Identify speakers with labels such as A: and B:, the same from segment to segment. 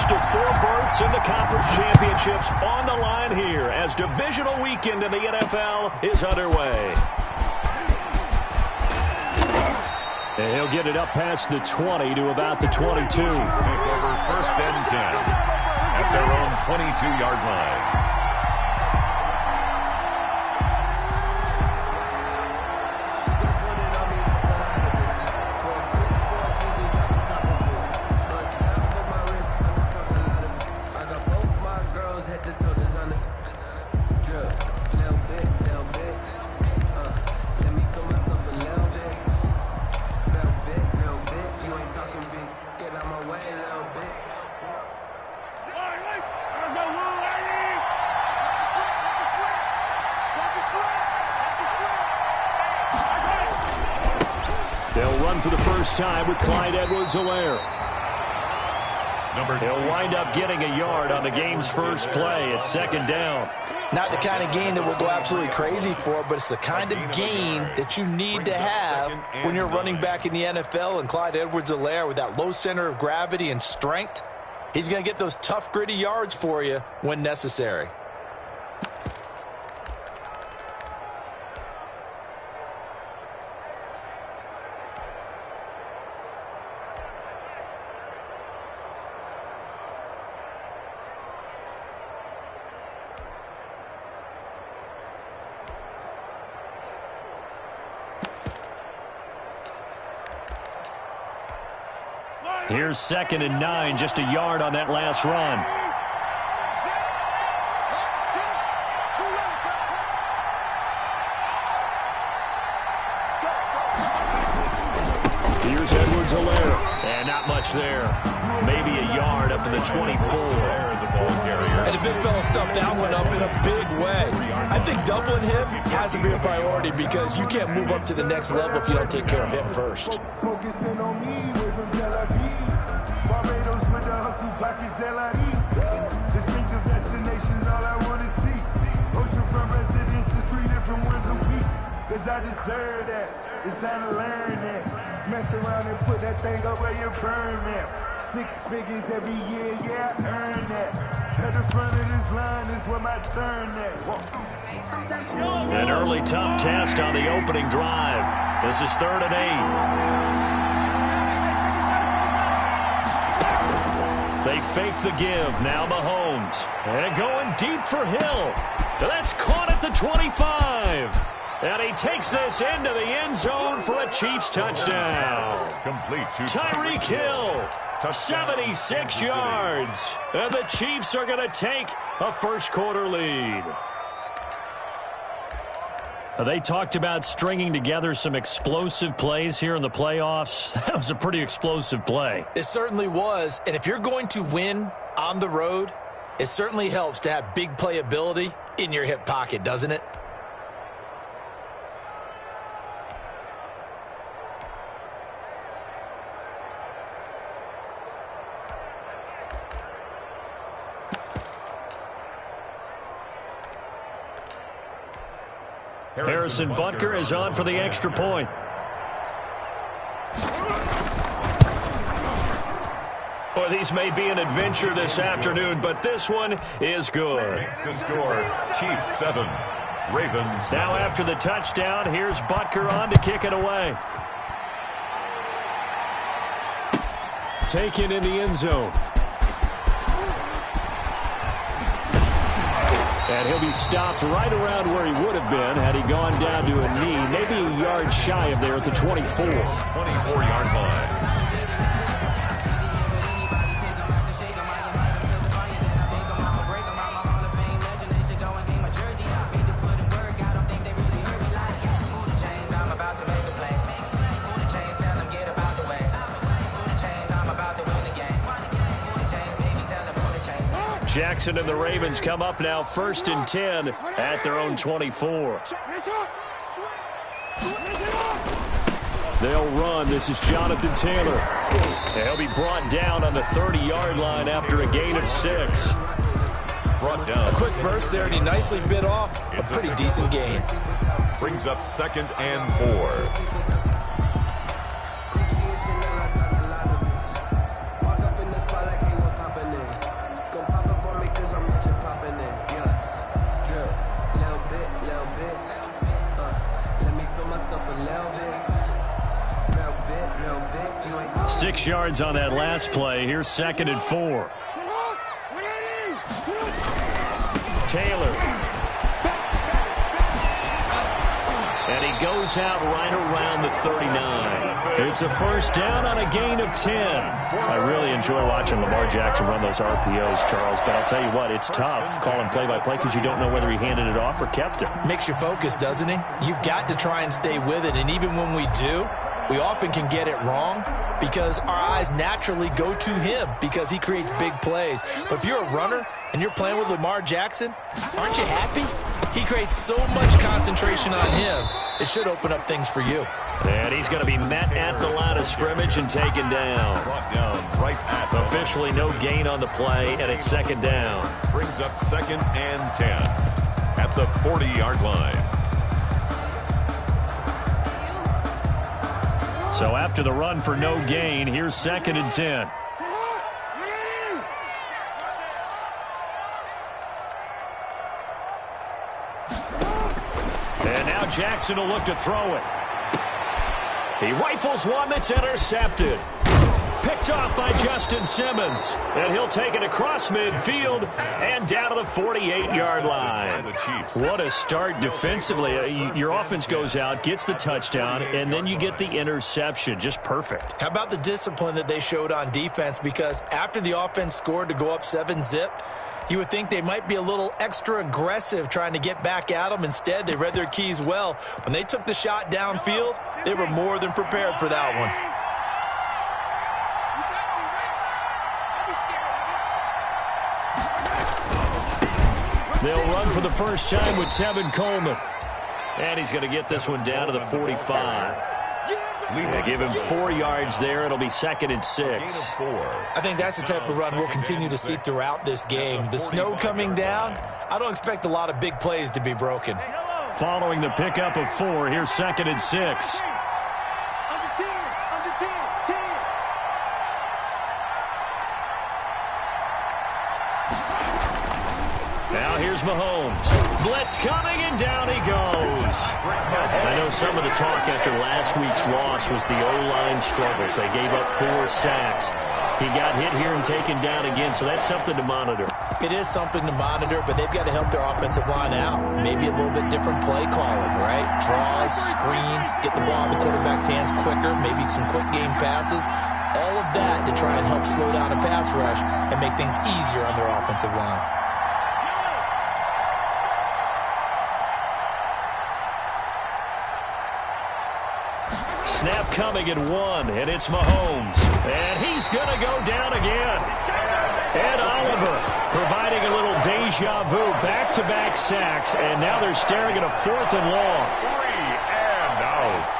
A: first of 4 berths in the conference championships on the line here as divisional weekend in the NFL is underway. And he'll get it up past the 20 to about the 22.
B: Take over 1st and 10 at their own 22-yard line.
A: They'll run for the first time with Clyde Edwards-Helaire. He'll wind up getting a yard on the game's first play. It's 2nd down.
C: Not the kind of game that we'll go absolutely crazy for, but it's the kind of game that you need to have when you're running back in the NFL. And Clyde Edwards-Helaire, with that low center of gravity and strength, he's going to get those tough, gritty yards for you when necessary.
A: Here's 2nd and 9, just a yard on that last run. Here's Edwards-Helaire, and not much there. Maybe a yard up to the 24.
C: And the big fella stuffed that one up in a big way. I think doubling him has to be a priority because you can't move up to the next level if you don't take care of him first.
D: Focusing on me, away from Tel Aviv. Barbados with the hustle pockets, LIDs. Distinctive destinations, all I want to see. Oceanfront residences, 3 different ones a week. Cause I deserve that. It's time to learn that. Mess around and put that thing up where your permit. 6 figures every year, yeah, I earn that. At the front of this line is where my turn at.
A: An early tough test on the opening drive. This is 3rd and 8. They fake the give. Now Mahomes. And going deep for Hill. That's caught at the 25. And he takes this into the end zone for a Chiefs touchdown.
B: Complete to
A: Tyreek Hill. 76 yards. And the Chiefs are going to take a first-quarter lead. They talked about stringing together some explosive plays here in the playoffs. That was a pretty explosive play.
C: It certainly was. And if you're going to win on the road, it certainly helps to have big playability in your hip pocket, doesn't it?
A: Harrison Butker is on for the extra point. Well, these may be an adventure this afternoon, but this one is good.
B: The score, Chiefs 7, Ravens.
A: Now after the touchdown, here's Butker on to kick it away. Taken in the end zone. And he'll be stopped right around where he would have been had he gone down to a knee, maybe a yard shy of there at the 24.
B: 24-yard line.
A: Jackson and the Ravens come up now 1st and 10 at their own 24. They'll run. This is Jonathan Taylor. He'll be brought down on the 30-yard line after a gain of 6.
B: Brought down.
C: A quick burst there, and he nicely bit off a pretty decent gain.
B: Brings up 2nd and 4.
A: 6 yards on that last play. Here's 2nd and 4. Taylor. And he goes out right around the 39. It's a first down on a gain of 10. I really enjoy watching Lamar Jackson run those RPOs, Charles, but I'll tell you what, it's tough calling play-by-play because you don't know whether he handed it off or kept it.
C: Makes you focus, doesn't he? You've got to try and stay with it, and even when we do, we often can get it wrong because our eyes naturally go to him because he creates big plays. But if you're a runner and you're playing with Lamar Jackson, aren't you happy? He creates so much concentration on him, it should open up things for you.
A: And he's going to be met at the line of scrimmage and taken down.
B: Brought down right at
A: Officially no gain on the play, and it's 2nd down.
B: Brings up 2nd and 10 at the 40-yard line.
A: So after the run for no gain, here's 2nd and 10. And now Jackson will look to throw it. He rifles one that's intercepted. Picked off by Justin Simmons. And he'll take it across midfield and down to the 48-yard line. What a start defensively. Your offense goes out, gets the touchdown, and then you get the interception. Just perfect.
C: How about the discipline that they showed on defense? Because after the offense scored to go up 7-zip, you would think they might be a little extra aggressive trying to get back at them. Instead, they read their keys well. When they took the shot downfield, they were more than prepared for that one.
A: They'll run for the first time with Tevin Coleman. And he's going to get this one down to the 45. They give him 4 yards there. It'll be 2nd and 6.
C: I think that's the type of run we'll continue to see throughout this game. The snow coming down, I don't expect a lot of big plays to be broken.
A: Following the pickup of 4, here's 2nd and 6. Now here's Mahomes. Blitz coming, and down he goes. I know some of the talk after last week's loss was the O-line struggles. They gave up 4 sacks. He got hit here and taken down again, so that's something to monitor.
C: It is something to monitor, but they've got to help their offensive line out. Maybe a little bit different play calling, right? Draws, screens, get the ball in the quarterback's hands quicker, maybe some quick game passes. All of that to try and help slow down a pass rush and make things easier on their offensive line.
A: Snap coming at 1, and it's Mahomes. And he's going to go down again. And Oliver providing a little deja vu, back-to-back sacks, and now they're staring at a 4th and long.
B: 3 and out.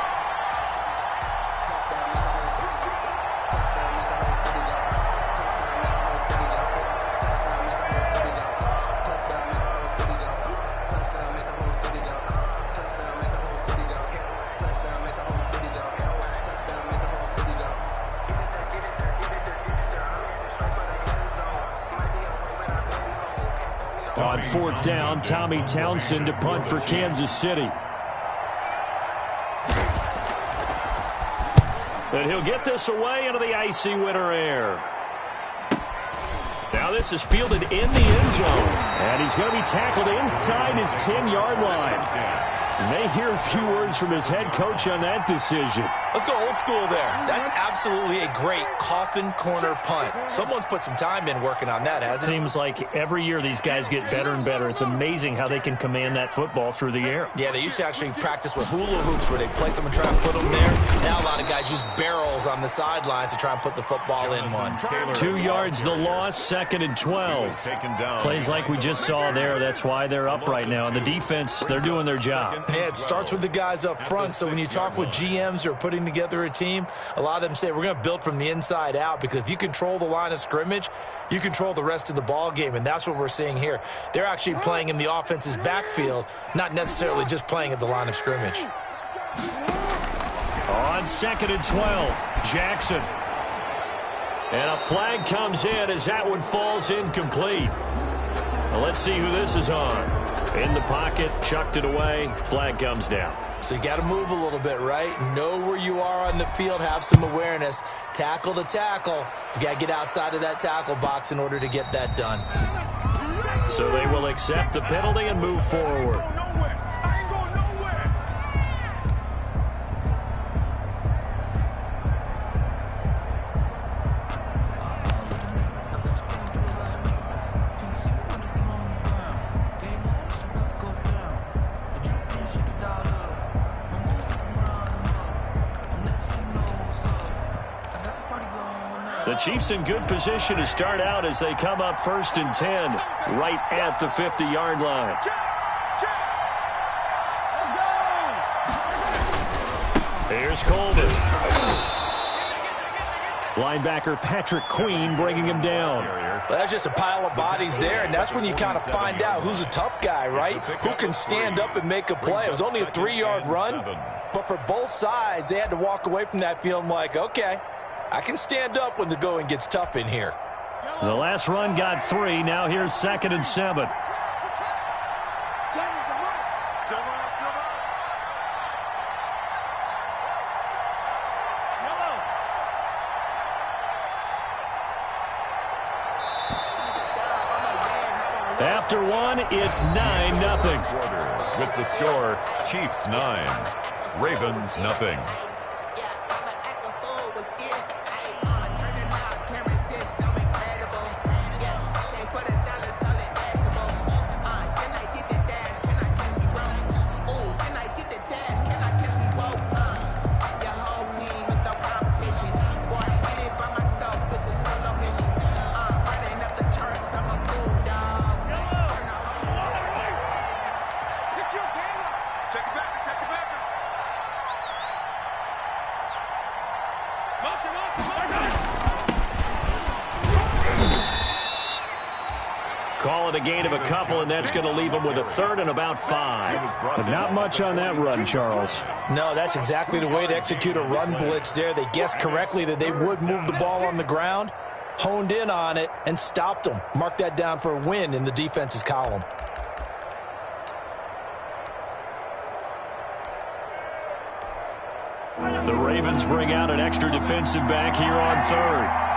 A: On 4th down, Tommy Townsend to punt for Kansas City. And he'll get this away into the icy winter air. Now this is fielded in the end zone. And he's going to be tackled inside his 10-yard line. May hear a few words from his head coach on that decision.
C: Let's go old school there. That's absolutely a great coffin corner punt. Someone's put some time in working on that, hasn't it?
A: Seems like every year these guys get better and better. It's amazing how they can command that football through the air.
C: Yeah, they used to actually practice with hula hoops where they place them and try and put them there. Now a lot of guys use barrels on the sidelines to try and put the football in one.
A: 2 yards the loss, 2nd and 12. Plays like we just saw there. That's why they're up right now. And the defense, they're doing their job.
C: Yeah, it starts with the guys up front. So when you talk with GMs who are putting together a team, a lot of them say we're going to build from the inside out, because if you control the line of scrimmage, you control the rest of the ball game, and that's what we're seeing here. They're actually playing in the offense's backfield, not necessarily just playing at the line of scrimmage.
A: On 2nd and 12, Jackson. And a flag comes in as that one falls incomplete. Well, let's see who this is on. In the pocket, chucked it away, flag comes down.
C: So you got to move a little bit, right? Know where you are on the field, have some awareness. Tackle to tackle. You got to get outside of that tackle box in order to get that done.
A: So they will accept the penalty and move forward. The Chiefs in good position to start out as they come up 1st and 10, right at the 50-yard line. Here's Coleman. Linebacker Patrick Queen bringing him down.
C: Well, that's just a pile of bodies there, and that's when you kind of find out who's a tough guy, right? Who can stand up and make a play. It was only a 3-yard run, but for both sides, they had to walk away from that feeling like, okay, I can stand up when the going gets tough in here.
A: The last run got 3. Now here's 2nd and 7. After one, it's 9-0.
B: With the score, Chiefs 9, Ravens nothing.
A: Call it a gain of a couple, and that's going to leave them with a 3rd and about 5. But not much on that run, Charles.
C: No, that's exactly the way to execute a run blitz there. They guessed correctly that they would move the ball on the ground, honed in on it, and stopped them. Mark that down for a win in the defense's column.
A: The Ravens bring out an extra defensive back here on 3rd.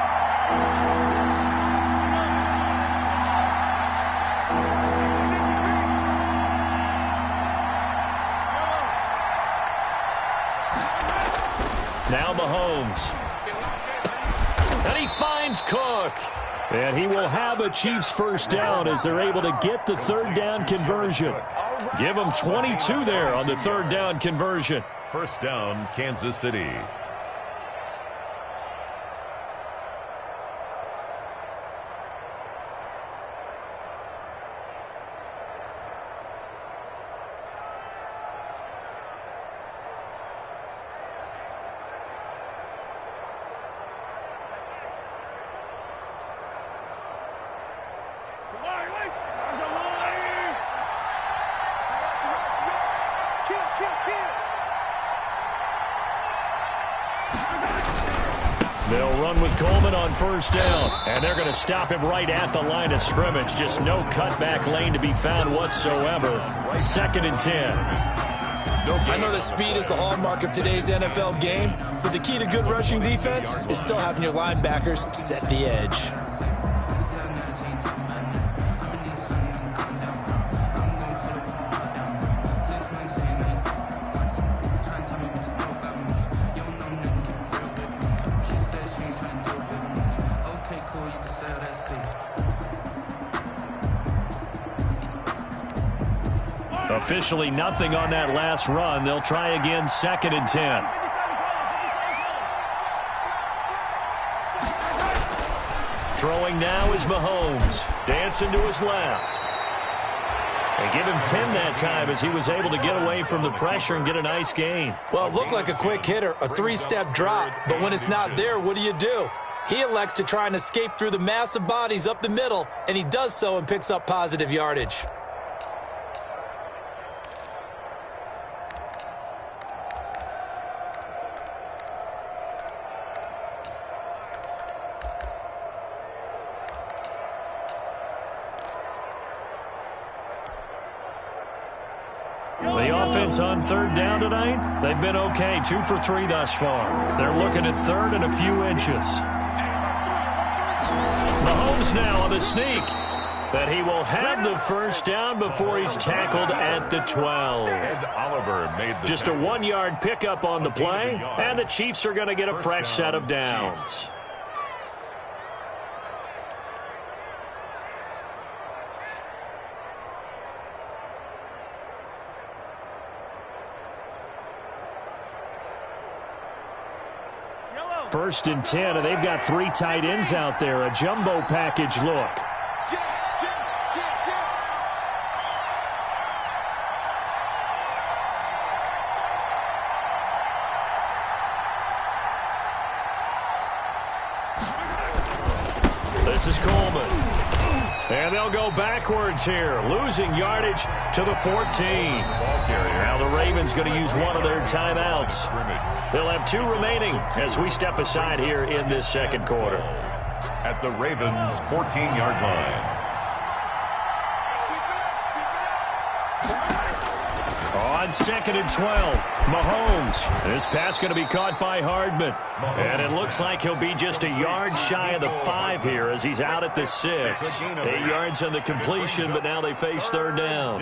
A: Now Mahomes. And he finds Cook. And he will have a Chiefs 1st down as they're able to get the 3rd down conversion. Give them 22 there on the 3rd down conversion.
B: 1st down, Kansas City.
A: They'll run with Coleman on 1st down, and they're going to stop him right at the line of scrimmage. Just no cutback lane to be found whatsoever. 2nd and 10.
C: I know that speed is the hallmark of today's NFL game, but the key to good rushing defense is still having your linebackers set the edge.
A: Officially nothing on that last run. They'll try again 2nd and 10. Throwing now is Mahomes. Dancing to his left. They give him 10 that time as he was able to get away from the pressure and get a nice gain.
C: Well, it looked like a quick hitter, a 3-step drop. But when it's not there, what do? He elects to try and escape through the massive bodies up the middle, and he does so and picks up positive yardage.
A: The offense on third down tonight, they've been okay, 2 for 3 thus far. They're looking at third and a few inches. Mahomes now on the sneak. That he will have the first down before he's tackled at the 12.
B: And Oliver made the
A: Just a 1-yard pickup on the play, and the Chiefs are going to get a fresh set of downs. First and 10, and they've got 3 tight ends out there. A jumbo package look. This is Coleman. And they'll go backwards here, losing yardage to the 14. Now the Ravens going to use one of their timeouts. They'll have 2 remaining as we step aside here in this second quarter.
B: At the Ravens' 14-yard line.
A: On 2nd and 12, Mahomes. This pass going to be caught by Hardman. And it looks like he'll be just a yard shy of the 5 here as he's out at the 6. 8 yards on the completion, but now they face third down.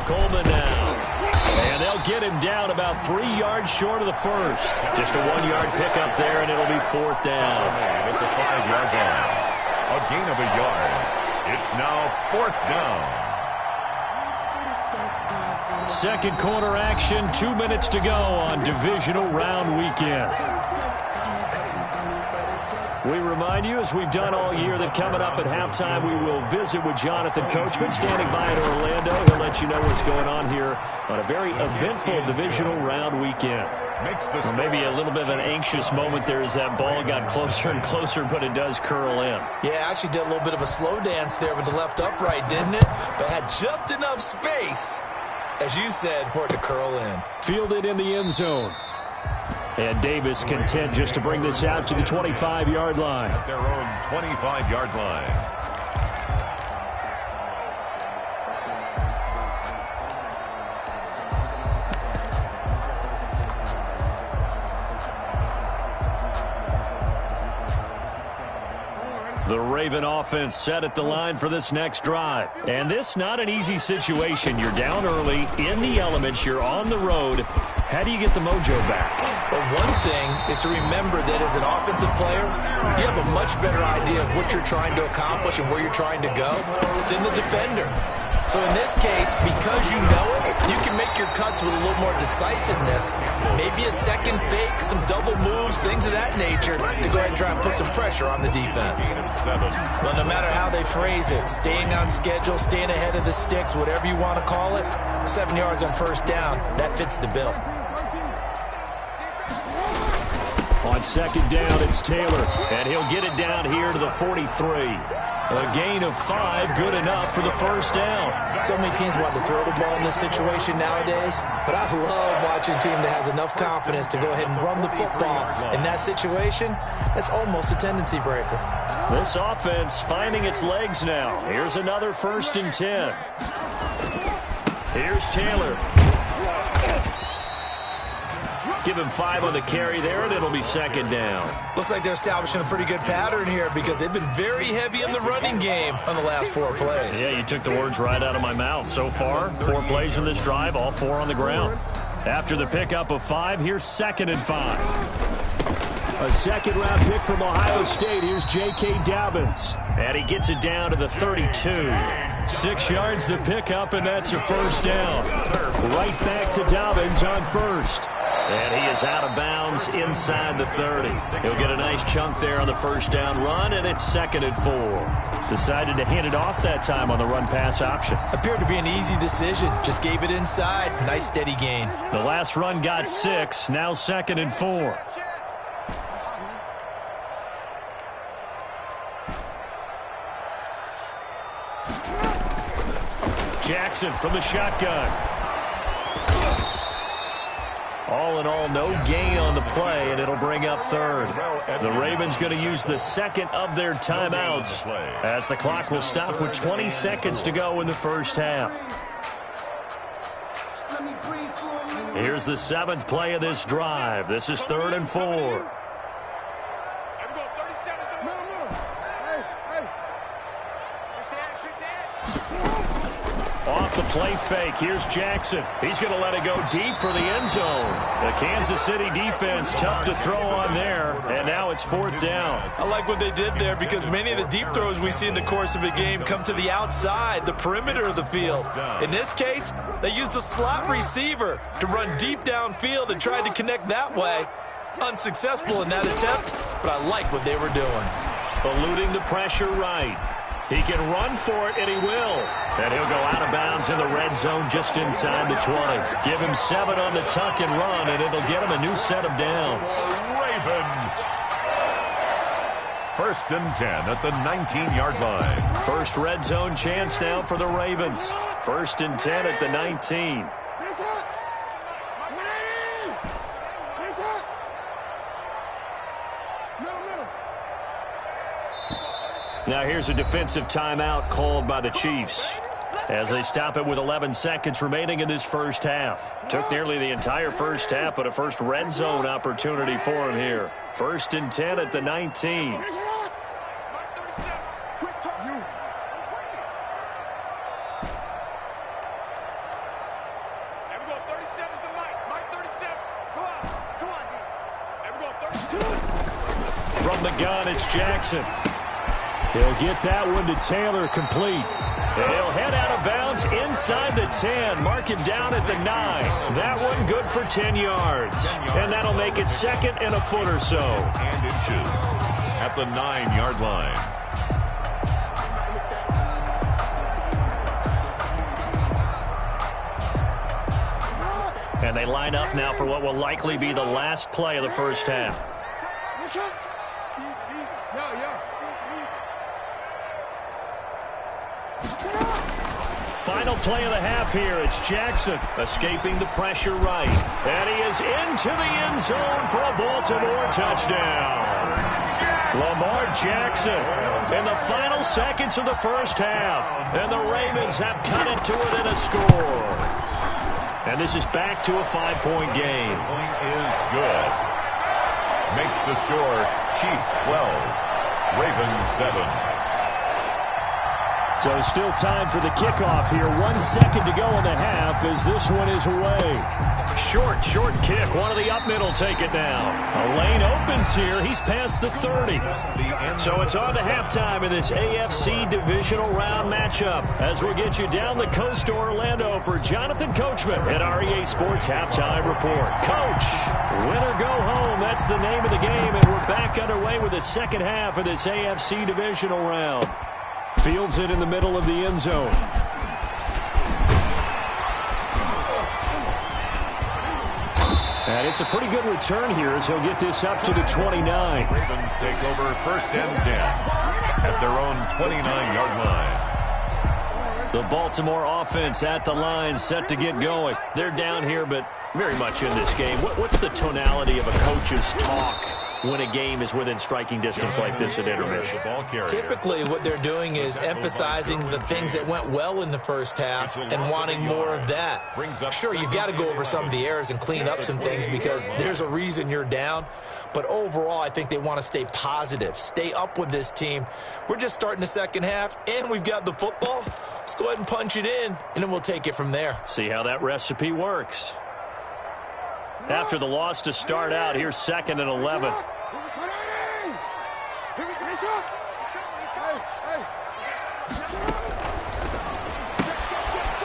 A: Coleman now. And they'll get him down about 3 yards short of the first. Just a 1-yard pickup there, and it'll be 4th down.
B: At the 5-yard line. A gain of a yard. It's now 4th down.
A: Second quarter action, 2 minutes to go on divisional round weekend. We remind you, as we've done all year, that coming up at halftime, we will visit with Jonathan Coachman, standing by in Orlando. He'll let you know what's going on here on a very eventful divisional round weekend. Well, maybe a little bit of an anxious moment there as that ball got closer and closer, but it does curl in.
C: Yeah, actually did a little bit of a slow dance there with the left upright, didn't it? But had just enough space, as you said, for it to curl in.
A: Fielded in the end zone. And Davis content just to bring this out to the 25-yard line.
B: At their own 25-yard line.
A: The Raven offense set at the line for this next drive. And this not an easy situation. You're down early, in the elements, you're on the road. How do you get the mojo back?
C: Well, one thing is to remember that as an offensive player, you have a much better idea of what you're trying to accomplish and where you're trying to go than the defender. So in this case, because you know it, you can make your cuts with a little more decisiveness. Maybe a second fake, some double moves, things of that nature to go ahead and try and put some pressure on the defense. Well, no matter how they phrase it, staying on schedule, staying ahead of the sticks, whatever you want to call it, 7 yards on first down, that fits the bill.
A: On second down, it's Taylor, and he'll get it down here to the 43. A gain of 5, good enough for the first down.
C: So many teams want to throw the ball in this situation nowadays, but I love watching a team that has enough confidence to go ahead and run the football. In that situation, that's almost a tendency breaker.
A: This offense finding its legs now. Here's another 1st and 10. Here's Taylor. Give him 5 on the carry there, and it'll be 2nd down.
C: Looks like they're establishing a pretty good pattern here because they've been very heavy in the running game on the last 4 plays.
A: Yeah, you took the words right out of my mouth. So far, 4 plays in this drive, all 4 on the ground. After the pickup of 5, here's 2nd and 5. A second-round pick from Ohio State. Here's J.K. Dobbins. And he gets it down to the 32. 6 yards the pickup, and that's a first down. Right back to Dobbins on first. And he is out of bounds inside the 30. He'll get a nice chunk there on the first down run, and it's 2nd and 4. Decided to hand it off that time on the run-pass option.
C: Appeared to be an easy decision. Just gave it inside. Nice steady gain.
A: The last run got 6. Now 2nd and 4. Jackson from the shotgun. All in all, no gain on the play, and it'll bring up 3rd. The Ravens going to use the 2nd of their timeouts as the clock will stop with 20 seconds to go in the first half. Here's the 7th play of this drive. This is 3rd and 4. Off the play fake. Here's Jackson. He's going to let it go deep for the end zone. The Kansas City defense tough to throw on there, and now it's 4th down.
C: I like what they did there because many of the deep throws we see in the course of a game come to the outside, the perimeter of the field. In this case, they used the slot receiver to run deep downfield and tried to connect that way. Unsuccessful in that attempt, but I like what they were doing.
A: Eluding the pressure right. He can run for it, and he will. And he'll go out of bounds in the red zone just inside the 20. Give him 7 on the tuck and run, and it'll get him a new set of downs.
B: Ravens. 1st and 10 at the 19-yard line.
A: First red zone chance now for the Ravens. 1st and 10 at the 19. Now here's a defensive timeout called by the Chiefs as they stop it with 11 seconds remaining in this first half. Took nearly the entire first half, but a first red zone opportunity for him here. 1st and 10 at the 19. From the gun, it's Jackson. He'll get that one to Taylor complete. And he'll head out of bounds inside the 10. Mark him down at the 9. That one good for 10 yards. And that'll make it 2nd and a foot or so.
B: And inches at the 9-yard line.
A: And they line up now for what will likely be the last play of the first half. Final play of the half here. It's Jackson escaping the pressure right. And he is into the end zone for a Baltimore touchdown. Lamar Jackson in the final seconds of the first half. And the Ravens have cut it to within a score. And this is back to a 5-point game.
B: Point is good. Makes the score Chiefs 12, Ravens 7.
A: So still time for the kickoff here. 1 second to go in the half as this one is away. Short kick. One of the up middle take it now. A lane opens here. He's past the 30. So it's on to halftime in this AFC divisional round matchup as we'll get you down the coast to Orlando for Jonathan Coachman at REA Sports Halftime Report. Coach, win or go home. That's the name of the game, and we're back underway with the second half of this AFC divisional round. Fields it in the middle of the end zone. And it's a pretty good return here as he'll get this up to the 29.
B: Ravens take over 1st and 10 at their own 29-yard line.
A: The Baltimore offense at the line, set to get going. They're down here, but very much in this game. What's the tonality of a coach's talk when a game is within striking distance like this at intermission?
C: Typically what they're doing is emphasizing the things that went well in the first half and wanting more of that. Sure, you've got to go over some of the errors and clean up some things because there's a reason you're down. But overall, I think they want to stay positive, stay up with this team. We're just starting the second half, and we've got the football. Let's go ahead and punch it in, and then we'll take it from there.
A: See how that recipe works. After the loss to start out, here's 2nd and 11.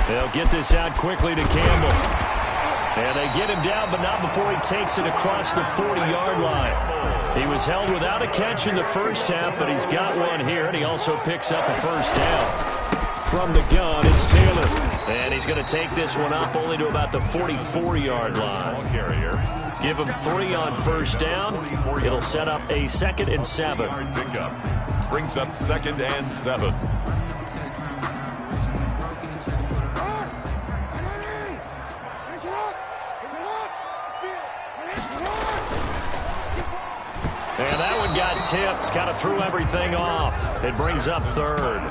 A: They'll get this out quickly to Campbell. And they get him down, but not before he takes it across the 40-yard line. He was held without a catch in the first half, but he's got one here, and he also picks up a first down. From the gun, it's Taylor. And he's going to take this one up only to about the 44-yard line. Give him 3 on first down. It'll set up a 2nd and 7.
B: Brings up 2nd and 7.
A: And that one got tipped, kind of threw everything off. It brings up 3rd.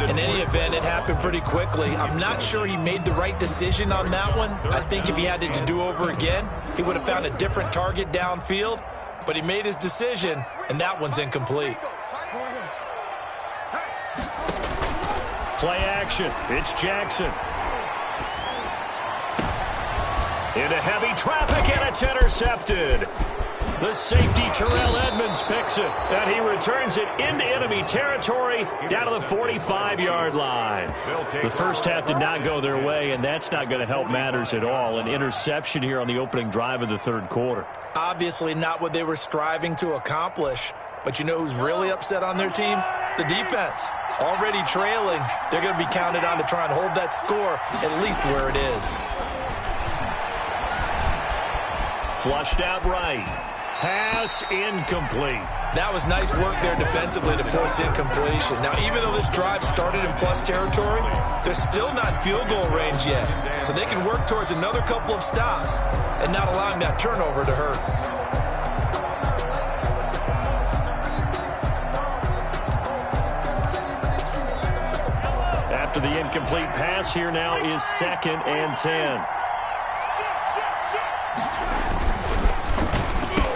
C: In any event, it happened pretty quickly. I'm not sure he made the right decision on that one. I think if he had it to do over again, he would have found a different target downfield. But he made his decision, and that one's incomplete.
A: Play action. It's Jackson. Into heavy traffic, and it's intercepted. The safety, Terrell Edmonds, picks it, and he returns it into enemy territory down to the 45-yard line. The first half did not go their way, and that's not going to help matters at all. An interception here on the opening drive of the 3rd quarter.
C: Obviously not what they were striving to accomplish, but you know who's really upset on their team? The defense. Already trailing, they're going to be counted on to try and hold that score at least where it is.
A: Flushed out right. Pass incomplete.
C: That was nice work there defensively to force incompletion. Now, even though this drive started in plus territory, they're still not in field goal range yet. So they can work towards another couple of stops and not allowing that turnover to hurt.
A: After the incomplete pass, here now is 2nd and 10.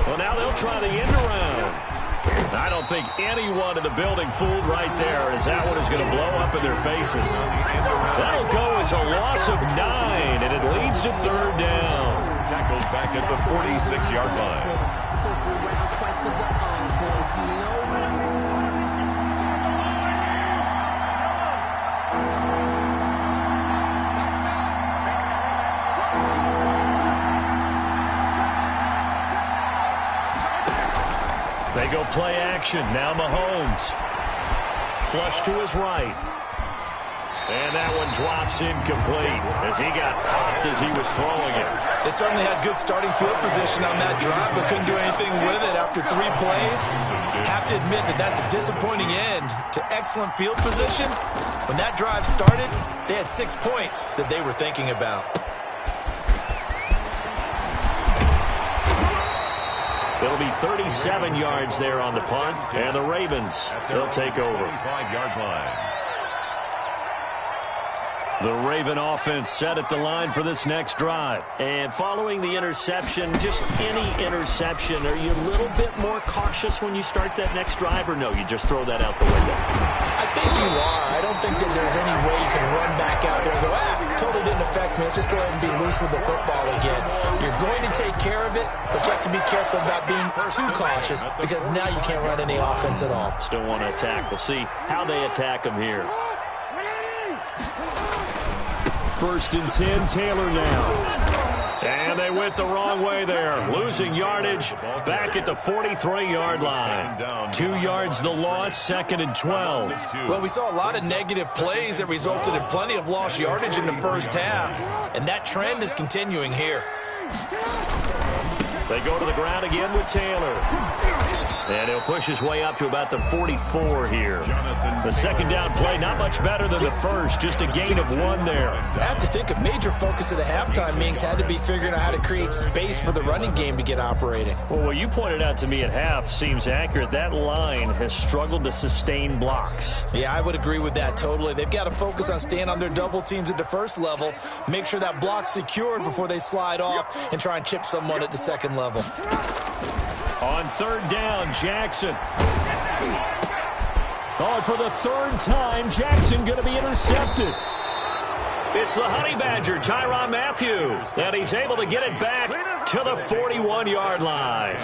A: Well, now they'll try the end around. I don't think anyone in the building fooled right there, as that one is going to blow up in their faces. That'll go as a loss of 9, and it leads to 3rd down.
B: Tackled back at the 46-yard line.
A: They go play action. Now Mahomes. Flush to his right. And that one drops incomplete as he got popped as he was throwing it.
C: They certainly had good starting field position on that drive, but couldn't do anything with it after 3 plays. Have to admit that that's a disappointing end to excellent field position. When that drive started, they had 6 points that they were thinking about.
A: It'll be 37 yards there on the punt, and the Ravens, they'll take over.
B: 5-yard line.
A: The Raven offense set at the line for this next drive. And following the interception, just any interception, are you a little bit more cautious when you start that next drive, or no, you just throw that out the window?
C: I think you are. I don't think that there's any way you can run back out there and go, totally didn't affect me. Let's just go ahead and be loose with the football again. You're going to take care of it, but you have to be careful about being too cautious because now you can't run any offense at all.
A: Still want to attack. We'll see how they attack them here. 1st and 10, Taylor now. And they went the wrong way there. Losing yardage back at the 43-yard line. 2 yards the loss, 2nd and 12.
C: Well, we saw a lot of negative plays that resulted in plenty of lost yardage in the first half. And that trend is continuing here.
A: They go to the ground again with Taylor. And he'll push his way up to about the 44 here. The 2nd down play, not much better than the first, just a gain of 1 there.
C: I have to think a major focus of the halftime meetings had to be figuring out how to create space for the running game to get operating.
A: Well, what you pointed out to me at half seems accurate. That line has struggled to sustain blocks.
C: Yeah, I would agree with that totally. They've got to focus on staying on their double teams at the first level, make sure that block's secured before they slide off and try and chip someone at the second level.
A: On 3rd down, Jackson. Oh, for the 3rd time, Jackson going to be intercepted. It's the Honey Badger, Tyrann Mathieu, and he's able to get it back to the 41-yard line.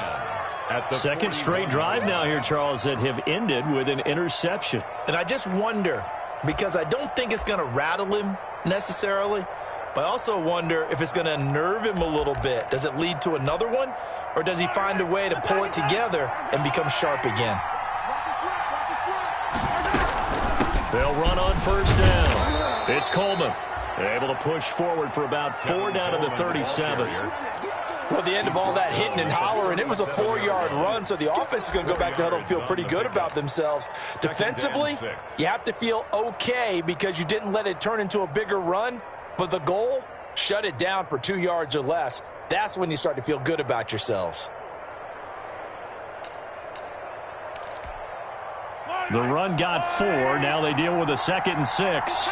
A: 2nd straight drive now here, Charles, that have ended with an interception.
C: And I just wonder, because I don't think it's going to rattle him necessarily, But I also wonder if it's going to nerve him a little bit. Does it lead to another one? Or does he find a way to pull it together and become sharp again?
A: They'll run on first down. It's Coleman. They're able to push forward for about 4 down to the 37.
C: Well, at the end of all that hitting and hollering, it was a 4-yard run, so the offense is going to go back to huddle and feel pretty good about themselves. Defensively, you have to feel okay because you didn't let it turn into a bigger run, but the goal, shut it down for 2 yards or less. That's when you start to feel good about yourselves.
A: The run got 4. Now they deal with a 2nd and 6.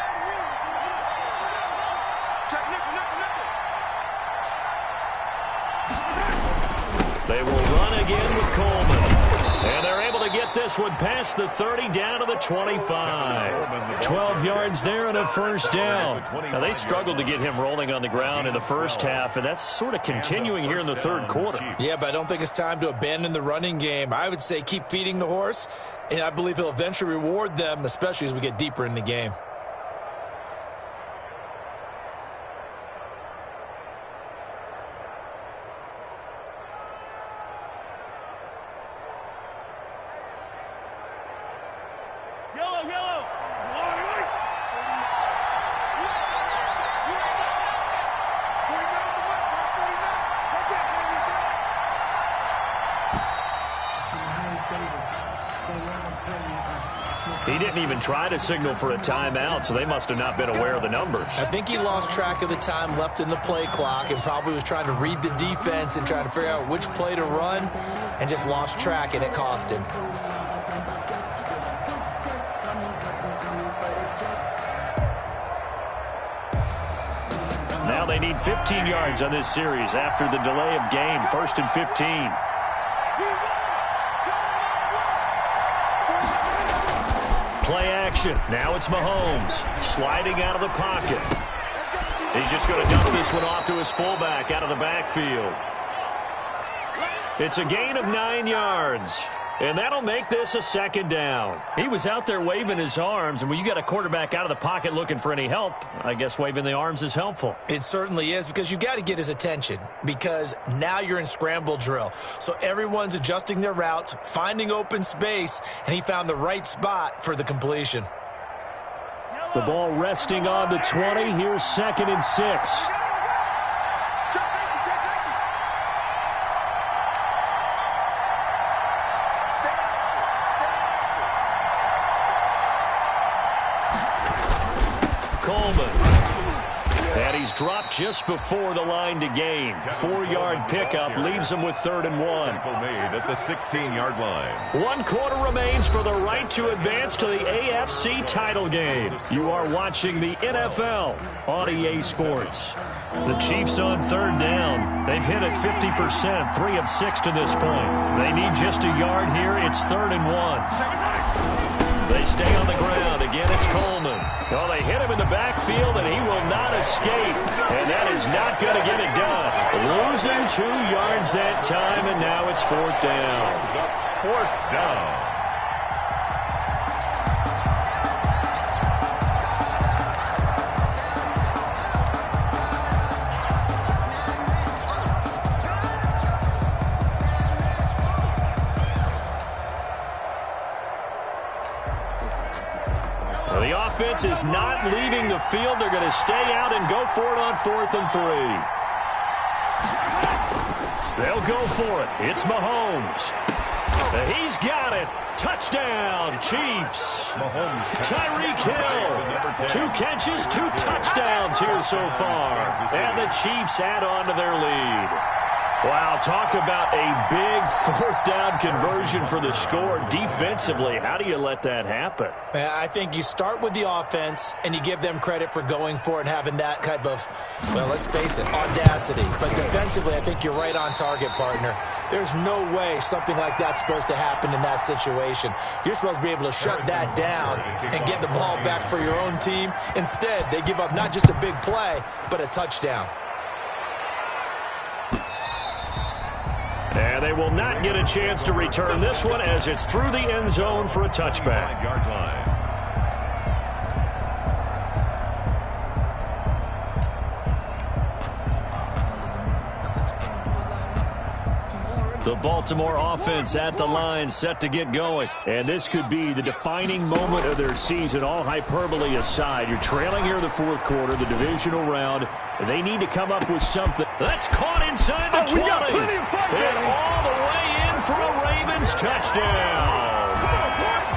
A: They will run again with Coleman. And they're able to get this one past the 30 down to the 25. 12 yards there and a first down. Now, they struggled to get him rolling on the ground in the first half, and that's sort of continuing here in the third quarter.
C: Yeah, but I don't think it's time to abandon the running game. I would say keep feeding the horse, and I believe he'll eventually reward them, especially as we get deeper in the game.
A: He didn't even try to signal for a timeout, so they must have not been aware of the numbers.
C: I think he lost track of the time left in the play clock and probably was trying to read the defense and trying to figure out which play to run and just lost track, and it cost him.
A: Now they need 15 yards on this series after the delay of game. 1st and 15. Play action. Now it's Mahomes sliding out of the pocket. He's just going to dump this one off to his fullback out of the backfield. It's a gain of 9 yards. And that'll make this a 2nd down. He was out there waving his arms, and when you got a quarterback out of the pocket looking for any help, I guess waving the arms is helpful.
C: It certainly is, because you got to get his attention, because now you're in scramble drill. So everyone's adjusting their routes, finding open space, and he found the right spot for the completion.
A: The ball resting on the 20. Here's 2nd and 6. And he's dropped just before the line to gain. 4-yard pickup leaves him with 3rd and 1.
B: Made at the 16-yard line.
A: 1 quarter remains for the right to advance to the AFC title game. You are watching the NFL on EA Sports. The Chiefs on 3rd down. They've hit it 50%, 3 of 6 to this point. They need just a yard here. It's 3rd and 1. They stay on the ground. Again, it's Coleman. Well, they hit him in the backfield, and he will not escape. And that is not going to get it done. Losing 2 yards that time, and now it's 4th down.
B: 4th down.
A: The offense is not leaving the field. They're going to stay out and go for it on 4th and 3. They'll go for it. It's Mahomes. He's got it. Touchdown, Chiefs.
B: Mahomes.
A: Tyreek Hill. 2 catches, 2 touchdowns here so far. And the Chiefs add on to their lead. Wow, talk about a big 4th down conversion for the score. Defensively, how do you let that happen?
C: I think you start with the offense, and you give them credit for going for it and having that type of, well, let's face it, audacity. But defensively, I think you're right on target, partner. There's no way something like that's supposed to happen in that situation. You're supposed to be able to shut that down and get the ball back for your own team. Instead, they give up not just a big play, but a touchdown.
A: And they will not get a chance to return this one as it's through the end zone for a touchback.
B: 5-yard line.
A: The Baltimore offense at the line, set to get going. And this could be the defining moment of their season, all hyperbole aside. You're trailing here in the fourth quarter, the divisional round, and they need to come up with something. That's caught inside the 20. And all the way in for a Ravens touchdown.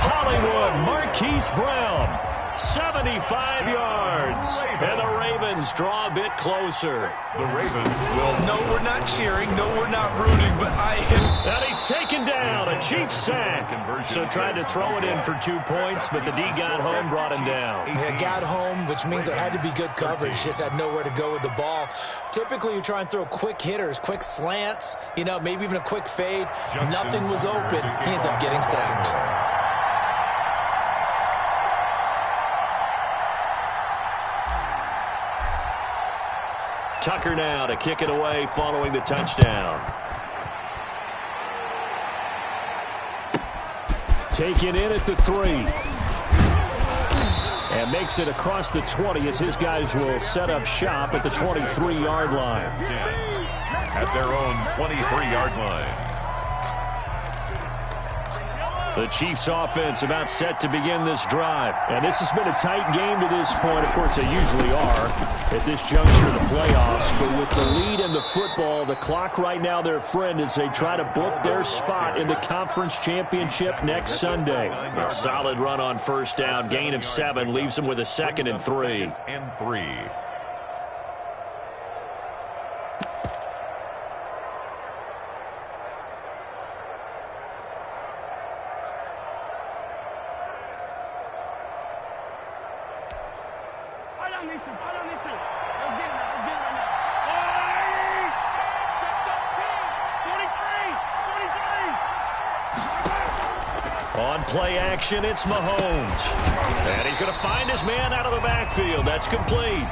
A: Hollywood Marquise Brown, 75 yards. And the Ravens draw a bit closer.
B: The Ravens will...
C: No, we're not cheering. No, we're not rooting, but I am...
A: And he's taken down, a Chiefs sack. So tried to throw it in for 2 points, but the D got home, brought him down.
C: Yeah, got home, which means there had to be good coverage. Just had nowhere to go with the ball. Typically, you try and throw quick hitters, quick slants, you know, maybe even a quick fade. Nothing was open. He ends up getting sacked.
A: Tucker now to kick it away following the touchdown. Taken in at the 3. And makes it across the 20 as his guys will set up shop at the 23-yard line.
B: At their own 23-yard line.
A: The Chiefs offense about set to begin this drive. And this has been a tight game to this point. Of course, they usually are at this juncture of the playoffs. But with the lead in the football, the clock right now their friend as they try to book their spot in the conference championship next Sunday. A solid run on first down. Gain of 7 leaves them with a 2nd and 3. On play action, it's Mahomes. And he's going to find his man out of the backfield. That's complete.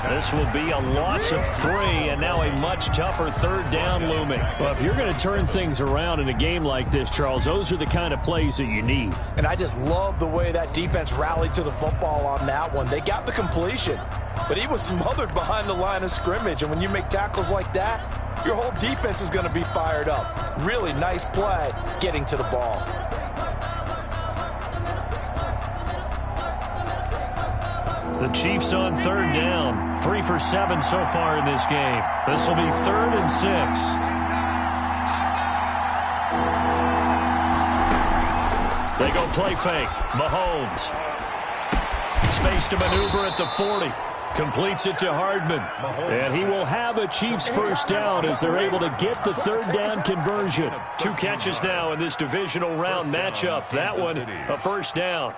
A: This will be a loss of 3, and now a much tougher 3rd down looming. Well, if you're going to turn things around in a game like this, Charles, those are the kind of plays that you need.
C: And I just love the way that defense rallied to the football on that one. They got the completion, but he was smothered behind the line of scrimmage. And when you make tackles like that, your whole defense is going to be fired up. Really nice play getting to the ball.
A: The Chiefs on 3rd down. 3 for 7 so far in this game. This will be 3rd and 6. They go play fake. Mahomes. Space to maneuver at the 40. Completes it to Hardman. And he will have a Chiefs first down as they're able to get the 3rd down conversion. 2 catches now in this divisional round matchup. That one, a first down.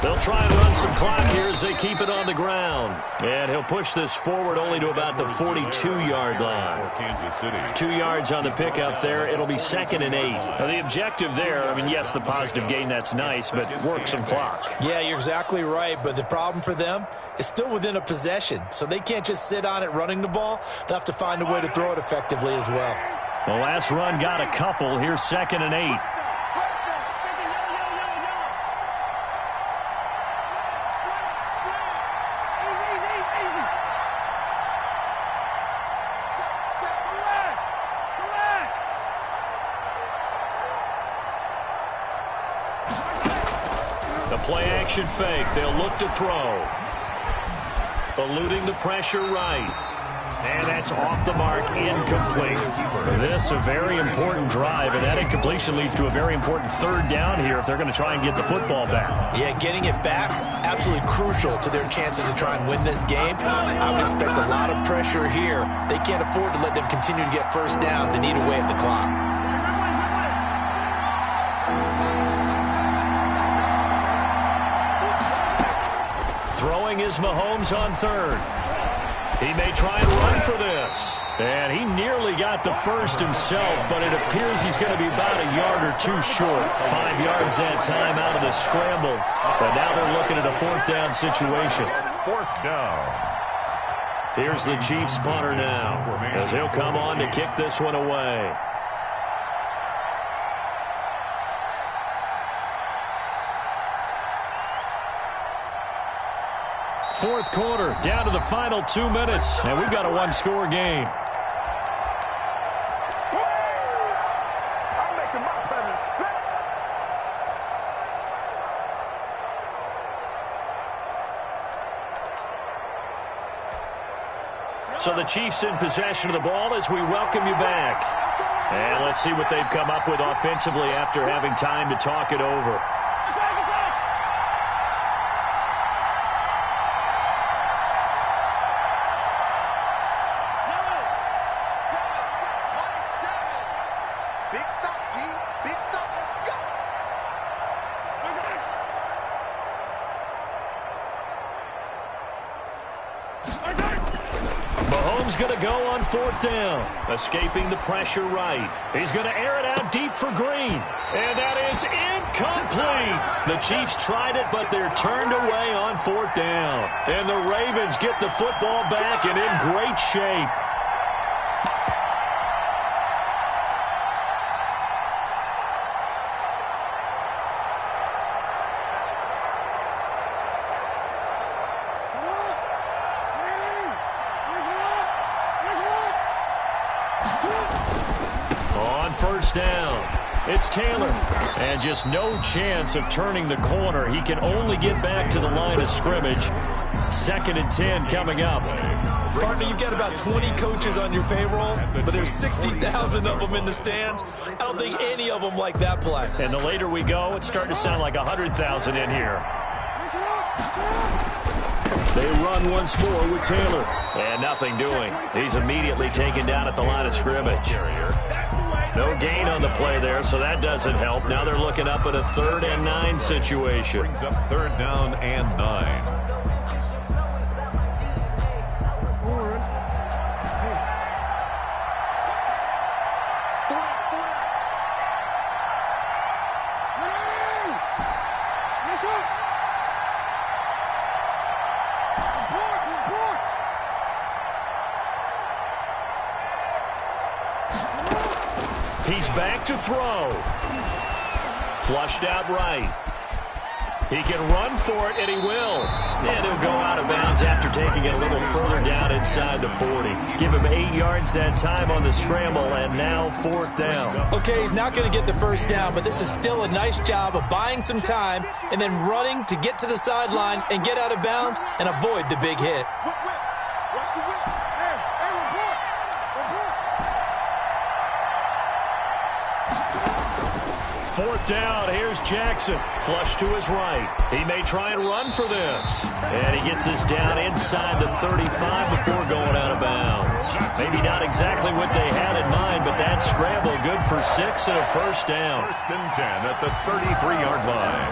A: They'll try and run some clock here as they keep it on the ground. And he'll push this forward only to about the 42-yard line. 2 yards on the pickup there. It'll be 2nd and 8. Now, the objective there, I mean, yes, the positive gain, that's nice, but work some clock.
C: Yeah, you're exactly right, but the problem for them is still within a possession. So they can't just sit on it running the ball. They'll have to find a way to throw it effectively as well.
A: The last run got a couple. Here's 2nd and 8. Play-action fake. They'll look to throw. Eluding the pressure right. And that's off the mark, incomplete. This a very important drive, and that incompletion leads to a very important 3rd down here if they're going to try and get the football back.
C: Yeah, getting it back, absolutely crucial to their chances to try and win this game. I would expect a lot of pressure here. They can't afford to let them continue to get first downs and eat away at the clock. Throwing is Mahomes on 3rd. He may try and run for this.
A: And he nearly got the first himself, but it appears he's going to be about a yard or two short. 5 yards that time out of the scramble. But now they're looking at a 4th down situation.
B: 4th down.
A: Here's the Chiefs punter now, as he'll come on to kick this one away. Fourth quarter, down to the final 2 minutes, and we've got a one-score game.
D: I'm making my presence.
A: So the Chiefs in possession of the ball as we welcome you back. And let's see what they've come up with offensively after having time to talk it over. Going to go on 4th down, escaping the pressure right. He's going to air it out deep for Green, and that is incomplete. The Chiefs tried it, but they're turned away on 4th down, and the Ravens get the football back and in great shape. Down. It's Taylor. And just no chance of turning the corner. He can only get back to the line of scrimmage. 2nd and 10 coming up.
C: Partner, you've got about 20 coaches on your payroll, but there's 60,000 of them in the stands. I don't think any of them like that play.
A: And the later we go, it's starting to sound like 100,000 in here. They run once more with Taylor. And nothing doing. He's immediately taken down at the line of scrimmage. No gain on the play there, so that doesn't help. Now they're looking up at a 3rd and 9 situation.
B: Brings up 3rd down and 9.
A: He's back to throw. Flushed out right. He can run for it, and he will. And he'll go out of bounds after taking it a little further down inside the 40. Give him 8 yards that time on the scramble, and now 4th down.
C: Okay, he's not going to get the first down, but this is still a nice job of buying some time and then running to get to the sideline and get out of bounds and avoid the big hit.
A: Fourth down, here's Jackson. Flush to his right. He may try and run for this. And he gets us down inside the 35 before going out of bounds. Maybe not exactly what they had in mind, but that scramble good for 6 and a first down.
B: 1st and 10 at the 33-yard line.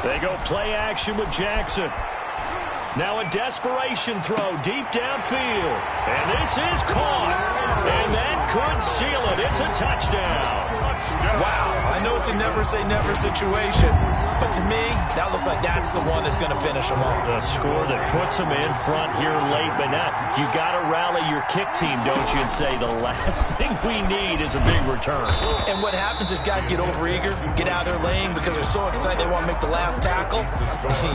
A: They go play action with Jackson. Now a desperation throw deep downfield. And this is caught. And that could seal it. It's a touchdown.
C: Wow, I know it's a never-say-never situation, but to me, that looks like that's the one that's going to finish them off.
A: The score that puts them in front here late, but now you got to rally your kick team, don't you, and say the last thing we need is a big return.
C: And what happens is guys get overeager, get out of their lane because they're so excited they want to make the last tackle.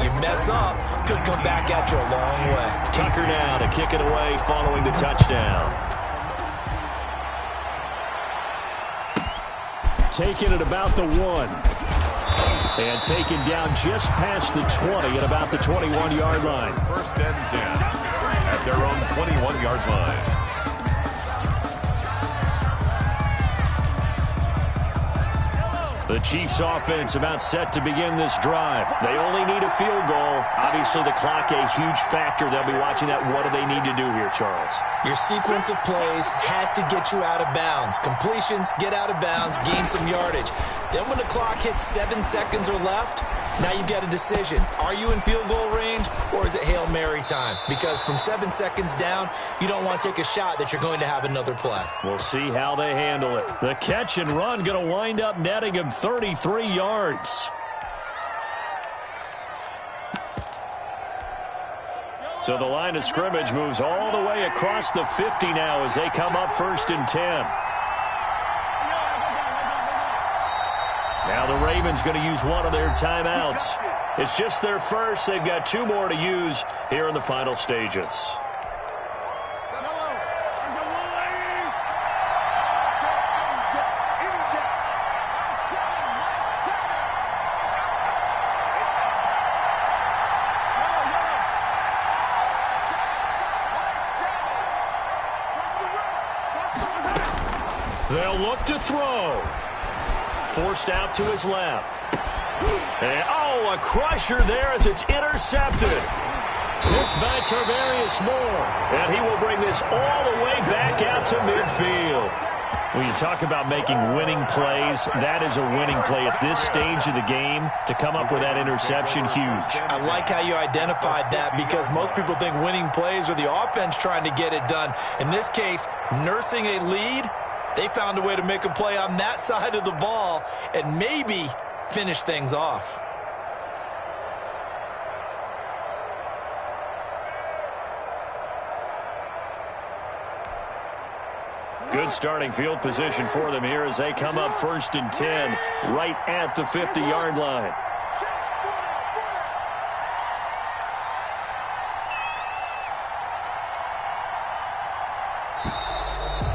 C: You mess up, could come back at you a long way.
A: Tucker now to kick it away following the touchdown. Taken at about the 1. And taken down just past the 20 at about the 21-yard line.
B: 1st and 10 at their own 21-yard line.
A: The Chiefs offense about set to begin this drive. They only need a field goal. Obviously, the clock a huge factor. They'll be watching that. What do they need to do here, Charles?
C: Your sequence of plays has to get you out of bounds. Completions, get out of bounds, gain some yardage. Then when the clock hits 7 seconds or left, now you get a decision. Are you in field goal range or is it Hail Mary time? Because from 7 seconds down, you don't want to take a shot that you're going to have another play.
A: We'll see how they handle it. The catch and run going to wind up netting him 33 yards. So the line of scrimmage moves all the way across the 50 now as they come up 1st and 10. Now the Ravens going to use one of their timeouts. It's just their first. They've got 2 more to use here in the final stages. They'll look to throw. Forced out to his left. And, a crusher there as it's intercepted. Picked by Tarvarius Moore. And he will bring this all the way back out to midfield. When you talk about making winning plays, that is a winning play at this stage of the game. To come up with that interception, huge.
C: I like how you identified that because most people think winning plays are the offense trying to get it done. In this case, nursing a lead, they found a way to make a play on that side of the ball and maybe finish things off.
A: Good starting field position for them here as they come up 1st and 10 right at the 50-yard line.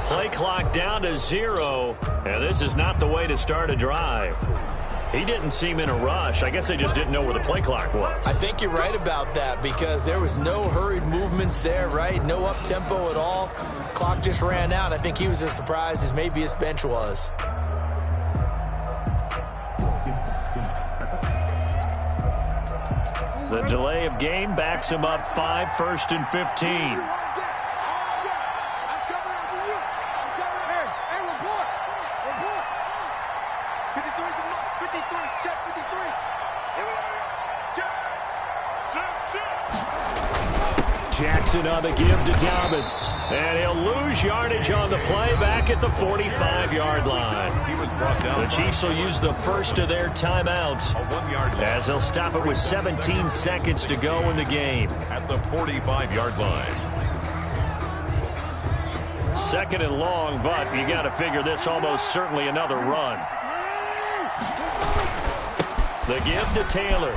A: Play clock down to 0, and this is not the way to start a drive. He didn't seem in a rush. I guess they just didn't know where the play clock was.
C: I think you're right about that because there was no hurried movements there, right? No up-tempo at all. Clock just ran out. I think he was as surprised as maybe his bench was.
A: The delay of game backs him up 5, 1st and 15. Jackson on the give to Dobbins. And he'll lose yardage on the play back at the 45-yard line.
B: He was brought down.
A: The Chiefs will use the first of their timeouts as they'll stop it with 17 seconds to go in the game.
B: At the 45-yard line.
A: 2nd and long, but you got to figure this almost certainly another run. The give to Taylor.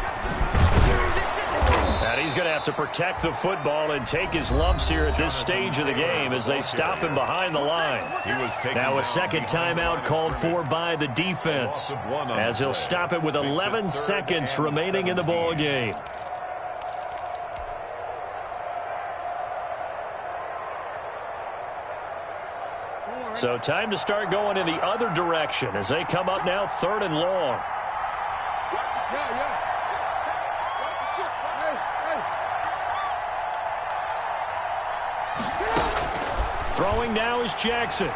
A: And he's going to have to protect the football and take his lumps here at this stage of the game as they stop him behind the line. Now a second timeout called for by the defense as he'll stop it with 11 seconds remaining in the ball game. So time to start going in the other direction as they come up now 3rd and long. Throwing now is Jackson.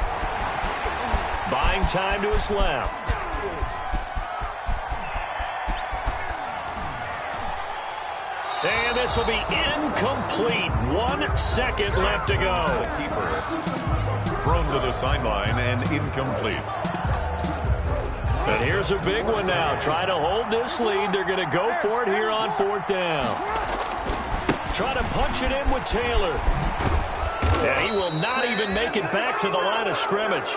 A: Buying time to his left. And this will be incomplete. 1 second left to go.
B: Keeper thrown to the sideline and incomplete.
A: And here's a big one now. Try to hold this lead. They're going to go for it here on 4th down. Try to punch it in with Taylor. And he will not even make it back to the line of scrimmage.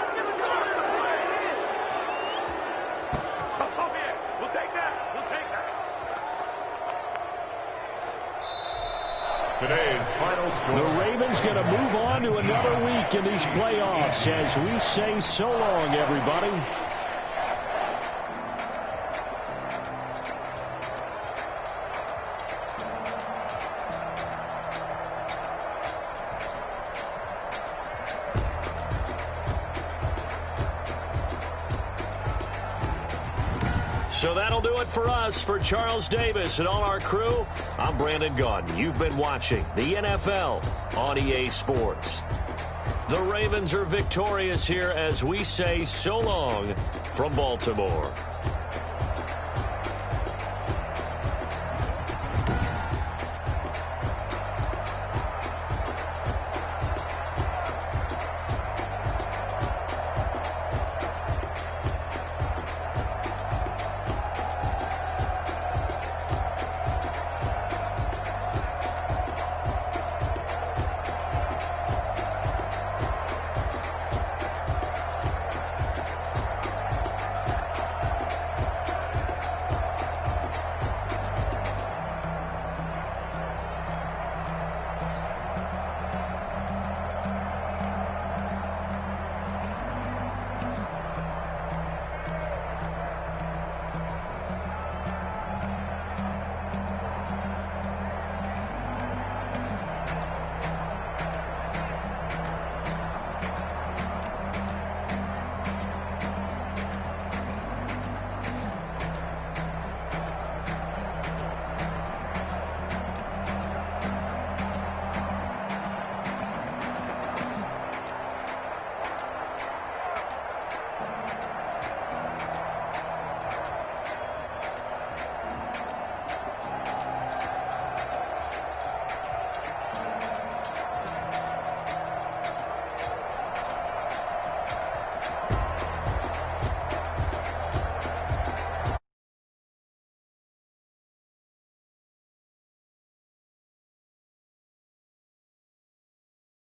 B: Today's final score.
A: The Ravens going to move on to another week in these playoffs as we say so long, everybody. So that'll do it for us. For Charles Davis and all our crew, I'm Brandon Gaudin. You've been watching the NFL on EA Sports. The Ravens are victorious here as we say so long from Baltimore.